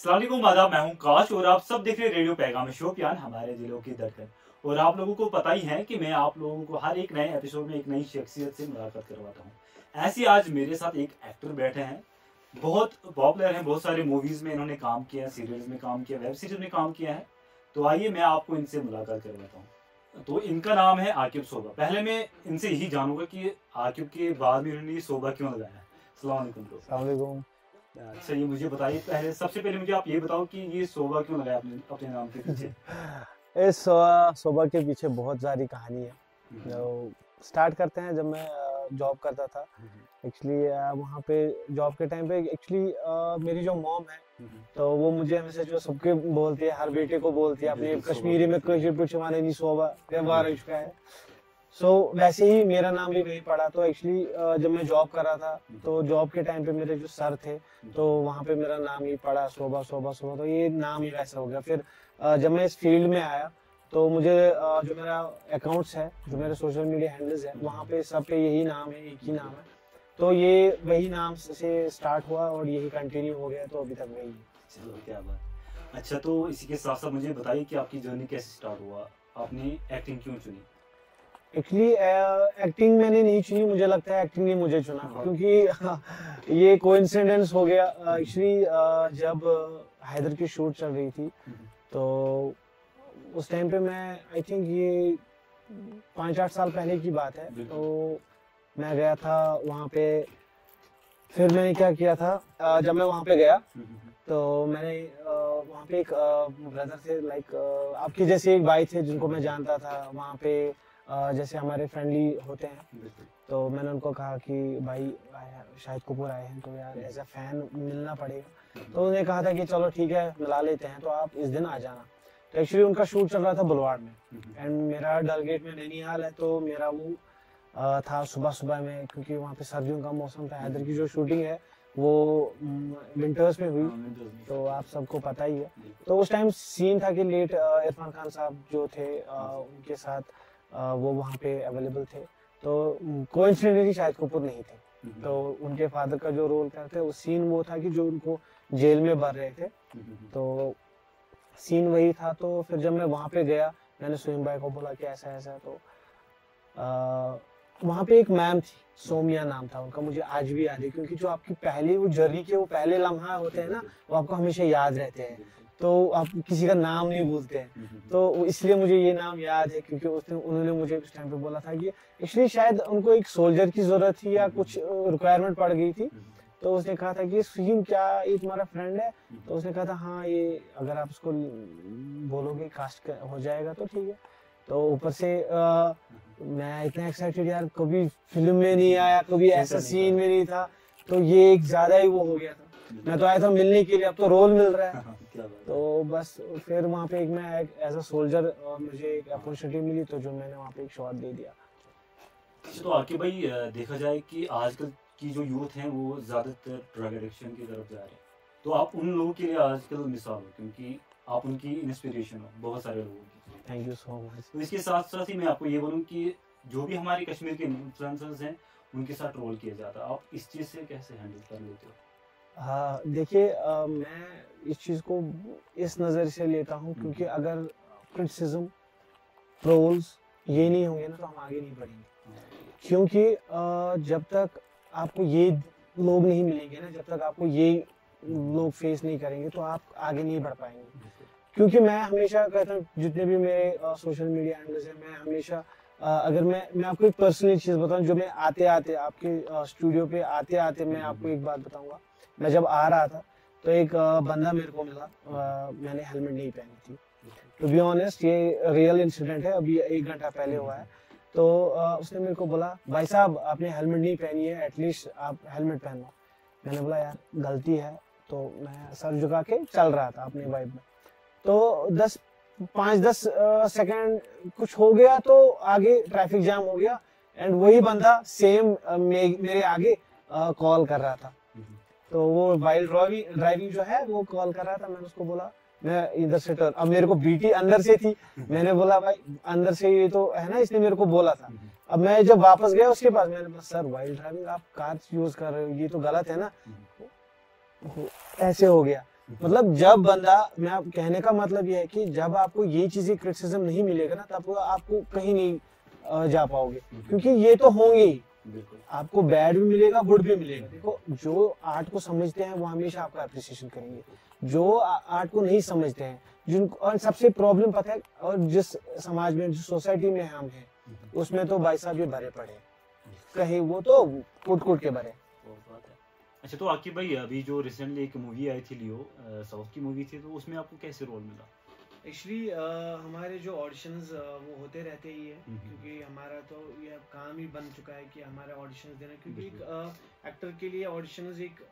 अस्सलाम वालेकुम, आदाब। मैं हूं काश और आप सब देख रहे हैं रेडियो पैगाम शोपियान, हमारे दिलों की धड़कन। और आप लोगों को पता ही है कि मैं आप लोगों को हर एक नए एपिसोड में एक नई शख्सियत से मुलाकात करवाता हूं। ऐसे आज मेरे साथ एक एक्टर बैठे हैं, बहुत पॉपुलर हैं, बहुत सारे मूवीज़ में इन्होंने काम किया, सीरियल्स में काम किया, वेब सीरीज में काम किया है। तो आइए मैं आपको इनसे मुलाकात करवाता हूँ। तो इनका नाम है आकिब सोबा। पहले मैं इनसे यही जानूंगा कि आकिब के बाद में इन्होंने ये सोबा क्यों लगाया है। अस्सलाम वालेकुम ब्रो। अस्सलाम वालेकुम। अच्छा, ये मुझे बताइए, पहले सबसे पहले मुझे आप ये बताओ कि ये सोबा क्यों लगाया आपने अपने नाम के पीछे। इस सोबा के पीछे बहुत सारी कहानी है। तो स्टार्ट करते हैं। जब मैं जॉब करता था एक्चुअली, वहाँ पे जॉब के टाइम पे एक्चुअली मेरी जो मॉम है तो वो मुझे हमेशा जो सबके बोलती है, हर बेटे को बोलती है अपने कश्मीरी में कुछ पुछवाने नहीं सोबा व्यवहार इसका है। सो वैसे ही मेरा नाम भी वही पड़ा। तो एक्चुअली जब मैं जॉब कर रहा था तो जॉब के टाइम पे मेरे जो सर थे तो वहाँ पे मेरा नाम ही पड़ा सोबा सोबा सोबा, तो ये नाम ही वैसा हो गया। फिर जब मैं इस फील्ड में आया तो मुझे जो मेरा अकाउंट्स है, जो मेरे सोशल मीडिया हैंडल्स है, वहाँ पे सब पे यही नाम है, एक ही नाम है। तो ये वही नाम से स्टार्ट हुआ और यही कंटिन्यू हो गया, तो अभी तक वही है। चलो, क्या बात। अच्छा, तो इसी के साथ साथ मुझे बताइए कि आपकी जर्नी कैसे स्टार्ट हुआ, आपने एक्टिंग क्यों चुनी। एक्चुअली एक्टिंग मैंने नहीं चुनी, मुझे लगता है एक्टिंग ने मुझे चुना, क्योंकि ये कोइंसिडेंस हो गया। एक्चुअली जब हैदर की शूट चल रही थी तो उस टाइम पे मैं आई थिंक ये 5-8 साल पहले की बात है। तो मैं गया था वहाँ पे। फिर मैंने क्या किया था, जब मैं वहाँ पे गया तो मैंने वहाँ पे एक ब्रदर थे, लाइक आपके जैसे एक भाई थे जिनको मैं जानता था वहाँ पे, जैसे हमारे फ्रेंडली होते हैं। तो मैंने उनको कहा कि भाई शाहिद कपूर आए हैं तो यार एज अ फैन मिलना पड़ेगा। तो उन्होंने कहा था कि चलो ठीक है मिला लेते हैं, तो आप इस दिन आ जाना। तो एक्चुअली उनका शूट चल रहा था बुलवाड़ में एंड मेरा डलगेट में नैनीहाल है, तो मेरा वो था सुबह सुबह में, क्योंकि वहाँ पे सर्दियों का मौसम था। हैदर की जो शूटिंग है वो विंटर्स में हुई, तो आप सबको पता ही है। तो उस टाइम सीन था कि लेट इरफान खान साहब जो थे उनके साथ वो वहाँ पे अवेलेबल थे। तो कोइंसिडेंटली शाहिद कपूर नहीं थे, तो उनके फादर का जो रोल करते उस सीन वो था कि जो उनको जेल में भर रहे थे, तो सीन वही था। तो फिर जब मैं वहाँ पे गया मैंने सुहीम भाई को बोला कि ऐसा ऐसा, तो वहाँ पे एक मैम थी, सोमिया नाम था उनका, मुझे आज भी याद है, क्योंकि जो आपकी पहली वो जर्नी के वो पहले लम्हा होते हैं ना, वो आपको हमेशा याद रहते हैं, तो आप किसी का नाम नहीं भूलते हैं। तो इसलिए मुझे ये नाम याद है, क्योंकि उन्होंने मुझे उस टाइम पे बोला था कि एक्चुअली शायद उनको एक सोल्जर की जरूरत थी या कुछ रिक्वायरमेंट पड़ गई थी। तो उसने कहा था कि सुहीम क्या ये तुम्हारा फ्रेंड है? तो उसने कहा था हाँ, ये अगर आप उसको बोलोगे कास्ट हो जाएगा तो ठीक है। तो ऊपर से मैं इतना एक्साइटेड यार, कभी फिल्म में नहीं आया, कभी ऐसा सीन में नहीं था, तो ये एक ज्यादा ही वो हो गया था। मैं तो आया था मिलने के लिए, अब तो रोल मिल रहा है। तो बस फिर वहाँ पे एक मैं एज अ सोल्जर मुझे एक अपॉर्चुनिटी मिली, तो जो मैंने वहाँ पे एक शॉट दे दिया। तो आके भाई, देखा जाए कि आजकल की जो यूथ हैं वो ज़्यादातर ड्रग एडिक्शन की तरफ जा रहे हैं, तो आप उन लोगों के लिए आजकल मिसाल हो, क्योंकि आप उनकी इंस्पिरेशन हो बहुत सारे लोगों की। Thank you so much. तो इसके साथ साथ ही मैं आपको ये बोलूँ कि जो भी हमारे कश्मीर के इन्फ्लुएंसर्स हैं उनके साथ ट्रोल किया जाता है, आप इस चीज़ से कैसे हैंडल कर लेते हो? हाँ देखिए, मैं इस चीज़ को इस नज़र से लेता हूँ, क्योंकि अगर क्रिटिसिज्म ट्रोल्स ये नहीं होंगे ना तो हम आगे नहीं बढ़ेंगे। क्योंकि जब तक आपको ये लोग नहीं मिलेंगे ना, जब तक आपको ये लोग फेस नहीं करेंगे तो आप आगे नहीं बढ़ पाएंगे। क्योंकि मैं हमेशा कहता हूँ, जितने भी मेरे सोशल मीडिया हैंडल्स हैं, मैं हमेशा अगर मैं आपको एक पर्सनल चीज़ बताऊँ, जो मैं आते आते आपके स्टूडियो पे आते आते मैं आपको एक बात बताऊंगा। मैं जब आ रहा था तो एक बंदा मेरे को मिला, मैंने हेलमेट नहीं पहनी थी। टू बी ऑनेस्ट ये रियल इंसिडेंट है, अभी 1 घंटा पहले हुआ है। तो उसने मेरे को बोला भाई साहब आपने हेलमेट नहीं पहनी है, एटलीस्ट आप हेलमेट पहनो। मैंने बोला यार गलती है, तो मैं सर झुका के चल रहा था अपने वाइब में। तो 5-10 सेकंड कुछ हो गया तो आगे ट्रैफिक जाम हो गया, एंड वही बंदा सेम मेरे आगे कॉल कर रहा था। तो वो वाइल्ड ड्राइविंग जो है वो कॉल कर रहा था। मैंने उसको बोला मैं इधर से टर्न, अब मेरे को बीटी अंदर से थी, मैंने बोला भाई अंदर से ये तो है ना, इसने मेरे को बोला था। अब मैं जब वापस गया उसके पास, मैंने बोला सर वाइल्ड ड्राइविंग आप कार यूज कर रहे हो, ये तो गलत है ना। ऐसे हो गया। मतलब जब बंदा, मैं आप कहने का मतलब ये है कि जब आपको ये चीजें क्रिटिसिज्म नहीं मिलेगा ना, तब आपको कहीं नहीं जा पाओगे, क्योंकि ये तो होंगे ही। आपको बैड भी मिलेगा, गुड भी मिलेगा। देखो, जो आर्ट को समझते हैं वो हमेशा आपका अप्रिसिएशन करेंगे, जो आर्ट को नहीं समझते हैं, जिनको, और सबसे प्रॉब्लम पता है, और जिस समाज में, जिस सोसाइटी में हम हैं, उसमें तो भाई साहब ये भरे पड़े हैं, कहीं वो तो कूट के भरे। अच्छा, तो आकिब भाई, अभी जो रिसेंटली एक मूवी आई थी लियो, साउथ की मूवी थी, तो उसमें आपको कैसे रोल मिला? एक्चुअली हमारे जो ऑडिशंस वो होते रहते ही है, क्योंकि हमारा तो ये काम ही बन चुका है कि हमारे ऑडिशंस देना, क्योंकि एक एक्टर के लिए ऑडिशंस एक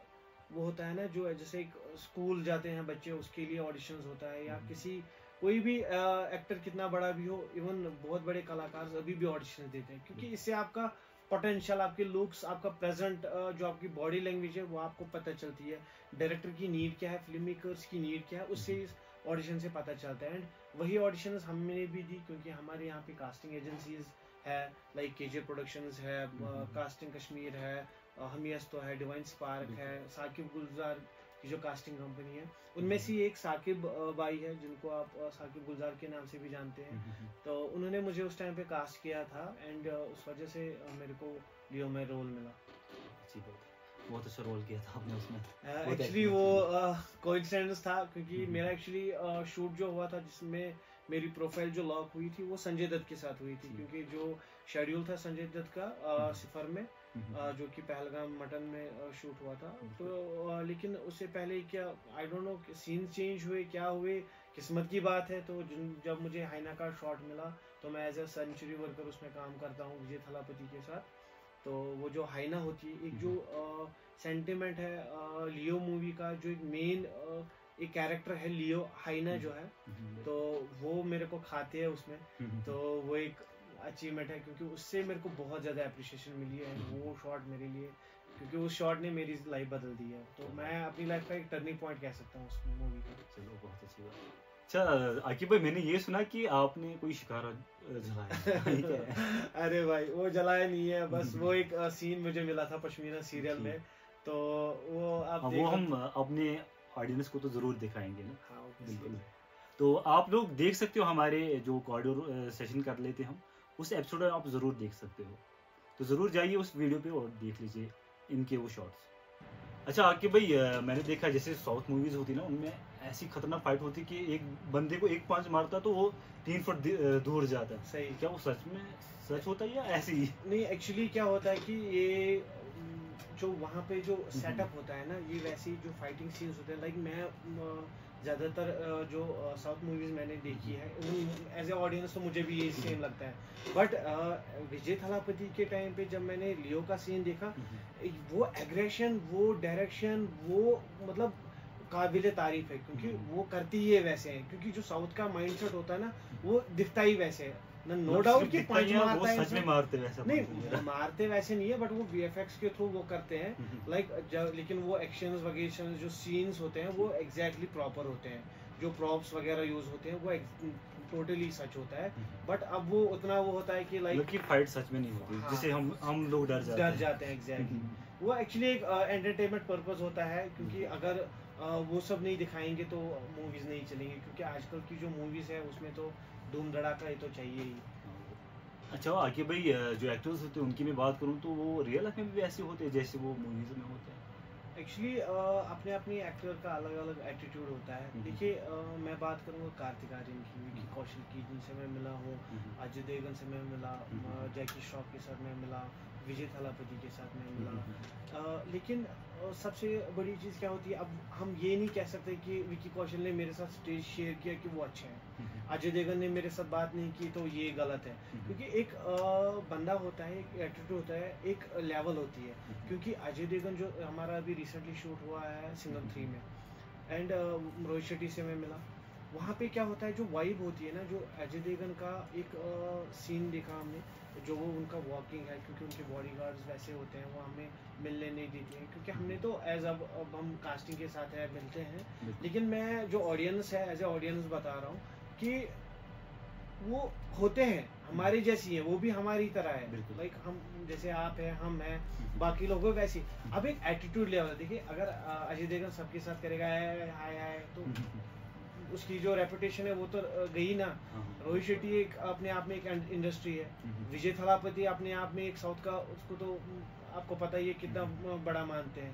वो होता है ना, जो जैसे एक स्कूल जाते हैं बच्चे, उसके लिए ऑडिशंस होता है, या किसी कोई भी एक्टर कितना बड़ा भी हो, इवन बहुत बड़े कलाकार अभी भी ऑडिशंस देते हैं, क्योंकि इससे आपका पोटेंशियल, आपके लुक्स, आपका प्रेजेंट, जो आपकी बॉडी लैंग्वेज है वो आपको पता चलती है, डायरेक्टर की नीड क्या है, फिल्म मेकर्स की नीड क्या है, उससे ऑडिशन से पता चलता है। एंड वही ऑडिशंस हमने भी दी, क्योंकि हमारे यहाँ पे कास्टिंग एजेंसीज है, लाइक केजे प्रोडक्शंस है, कास्टिंग कश्मीर है, हमियस्तो है, डिवाइन स्पार्क है, साकिब गुलजार की जो कास्टिंग कंपनी है, उनमें से एक साकिब बाई है, जिनको आप साकिब गुलजार के नाम से भी जानते हैं। तो उन्होंने मुझे उस टाइम पे कास्ट किया था, एंड उस वजह से मेरे को लियो में रोल मिला। बहुत अच्छा रोल किया था आपने उसमें। एक्चुअली वो कोइंसिडेंस था, क्योंकि मेरा एक्चुअली शूट जो हुआ था, जिसमें मेरी प्रोफाइल जो लॉक हुई थी, वो संजय दत्त के साथ हुई थी, क्योंकि जो शेड्यूल था संजय दत्त का सिफर में, जो कि पहलगाम मटन में शूट हुआ था, तो लेकिन उससे पहले क्या, I don't know, scene change हुए, क्या हुए, किस्मत की बात है। तो जब मुझे हाइना का शॉट मिला, तो मैं एज ए सेंचुरी वर्कर उसमें काम करता हूँ विजय थलापति के साथ। तो वो जो हाइना होती है, एक जो सेंटिमेंट है लियो मूवी का, जो एक मेन एक कैरेक्टर है लियो, हाइना जो है, तो वो मेरे को खाते हैं उसमें, तो वो एक अचीवमेंट है, क्योंकि उससे मेरे को बहुत ज़्यादा अप्रिशिएशन मिली है वो शॉट मेरे लिए, क्योंकि उस शॉट ने मेरी लाइफ बदल दी है। तो मैं अपनी लाइफ का एक टर्निंग पॉइंट कह सकता हूँ उस मूवी का। चलो, बहुत अच्छी बात। अच्छा आकिब भाई, मैंने ये सुना कि आपने कोई शिकार जलाया। अरे भाई, वो जलाया नहीं है, बस वो एक सीन मुझे मिला था पश्मीना सीरियल में, तो वो आप वो हम अपने ऑडियंस को तो जरूर दिखाएंगे ना। हाँ, बिल्कुल। तो आप लोग देख सकते हो, हमारे जो कॉरिडोर सेशन कर लेते हम, उस एपिसोड में आप जरूर देख सकते हो, तो जरूर जाइए उस वीडियो पे और देख लीजिए इनके वो शॉट्स। अच्छा आकिब भाई, मैंने देखा जैसे साउथ मूवीज होती ना, उनमें ऐसी खतरनाक फाइट होती कि एक बंदे को एक पांच मारता तो वो 3 फुट दूर जाता है। सही। क्या वो सच में सच होता है या ऐसे ही? नहीं, एक्चुअली क्या होता है कि ये जो वहाँ पे जो सेटअप होता है ना, ये वैसे ही जो फाइटिंग सीन्स होते हैं, लाइक मैं ज़्यादातर जो साउथ मूवीज़ मैंने देखी है, एज ए ऑडियंस तो मुझे भी ये सेम लगता है, बट विजय थलापति के टाइम पे जब मैंने लियो का सीन देखा, वो एग्रेशन, वो डायरेक्शन, वो मतलब काबिले तारीफ है, क्योंकि वो करती ही वैसे है, क्योंकि जो साउथ का माइंडसेट होता है ना, वो दिखता ही वैसे है ना, नो डाउट कि पंच मारता है, सच में मारते वैसा नहीं, मारते वैसे नहीं है, बट वो वीएफएक्स के थ्रू वो करते हैं, लाइक लेकिन वो एक्शंस वगैरह जो सीन्स होते हैं वो एग्जैक्टली प्रॉपर होते हैं, जो प्रॉप्स वगैरह यूज होते हैं वो टोटली सच होता है, बट अब वो उतना वो होता है कि लाइक फाइट सच में नहीं होती, जिसे हम लोग डर जाते हैं एग्जैक्टली। वो एक्चुअली एक एंटरटेनमेंट पर्पस होता है, क्योंकि अगर वो सब नहीं दिखाएंगे तो मूवीज नहीं चलेंगी, क्योंकि आजकल की जो मूवीज है उसमें तो धूम धड़ाका ये तो चाहिए ही। अच्छा आकिब भाई, जो एक्टर्स होते हैं उनकी मैं बात करूं तो वो रियल लाइफ में भी ऐसे होते हैं जैसे वो मूवीज में होते हैं? एक्चुअली अपने अपनी एक्टर का अलग अलग एटीट्यूड होता है। देखिए, मैं बात करूँगा कार्तिक आर्यन की, विकी कौशल की, जिनसे मैं मिला हूँ, अजय देवगन से मैं मिला, जैकी श्रॉफ के साथ मैं मिला, विजय थलापति के साथ मैं मिला, लेकिन सबसे बड़ी चीज़ क्या होती है, अब हम ये नहीं कह सकते कि विकी कौशल ने मेरे साथ स्टेज शेयर किया कि वो अच्छे हैं, अजय देवगन ने मेरे साथ बात नहीं की तो ये गलत है, क्योंकि एक बंदा होता है, एक एटीट्यूड होता है, एक लेवल होती है, क्योंकि अजय देवगन जो हमारा अभी रिसेंटली शूट हुआ है सिंघम 3 में, एंड रोहित शेट्टी से मैं मिला, वहाँ पे क्या होता है, जो वाइब होती है ना, जो अजय देवगन का एक सीन देखा हमने, जो वो उनका वॉकिंग है, क्योंकि उनके बॉडीगार्ड्स वैसे होते हैं, वो हमें मिलने नहीं देते हैं, क्योंकि हमने तो एज अब हम कास्टिंग के साथ है मिलते हैं, लेकिन मैं जो ऑडियंस है एज ए ऑडियंस बता रहा हूँ कि वो होते हैं हमारे जैसी है, वो भी हमारी तरह है। बिल्कुल। लाइक हम जैसे आप हैं, हम हैं, बाकी लोगों वैसी। अब एक एटीट्यूड लेवल देखिए, अगर अजय देवगन सबके साथ करेगा हाय हाय तो उसकी जो रेपुटेशन है वो तो गई ना। रोहित शेट्टी एक अपने आप में एक इंडस्ट्री है, विजय थलापति अपने आप में एक साउथ का, उसको तो आपको पता ही है कितना बड़ा मानते हैं।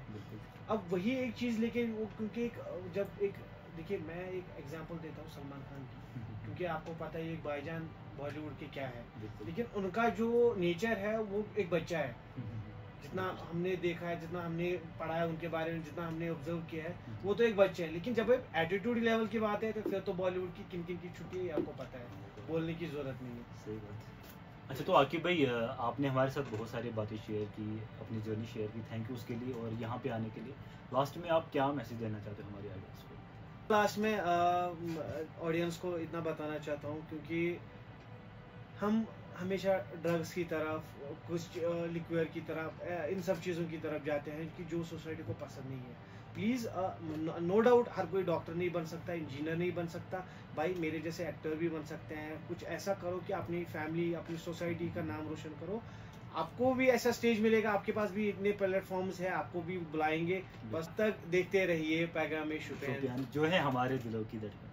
अब वही एक चीज लेके वो, क्योंकि जब एक देखिए मैं एक एग्जांपल देता हूँ सलमान खान की, क्योंकि आपको पता ही है भाईजान बॉलीवुड के क्या है, लेकिन उनका जो नेचर है वो एक बच्चा है। जितना हमने देखा है, जितना हमने पढ़ा है उनके बारे में, जितना हमने ऑब्जर्व किया है, वो तो एक बच्चे हैं। लेकिन जब एटीट्यूड लेवल की बात है तो फिर तो बॉलीवुड की किन किन की छुट्टी है आपको पता है, बोलने की जरूरत नहीं है। सही बात। अच्छा, तो आकिब भाई आपने हमारे साथ बहुत सारी बातें शेयर की, अपनी जर्नी शेयर की, थैंक यू उसके लिए और यहाँ पे आने के लिए। लास्ट में आप क्या मैसेज देना चाहते हो हमारे ऑडियंस को? लास्ट में ऑडियंस को इतना बताना चाहता हूँ, क्योंकि हम हमेशा ड्रग्स की तरफ, कुछ लिक्वियर की तरफ, इन सब चीज़ों की तरफ जाते हैं कि जो सोसाइटी को पसंद नहीं है। प्लीज़, नो डाउट हर कोई डॉक्टर नहीं बन सकता, इंजीनियर नहीं बन सकता, भाई मेरे जैसे एक्टर भी बन सकते हैं। कुछ ऐसा करो कि अपनी फैमिली, अपनी सोसाइटी का नाम रोशन करो। आपको भी ऐसा स्टेज मिलेगा, आपके पास भी इतने प्लेटफॉर्म्स हैं, आपको भी बुलाएंगे। बस तक देखते रहिए पैगाम-ए-शुपेन, जो है हमारे दिलों की धड़कन।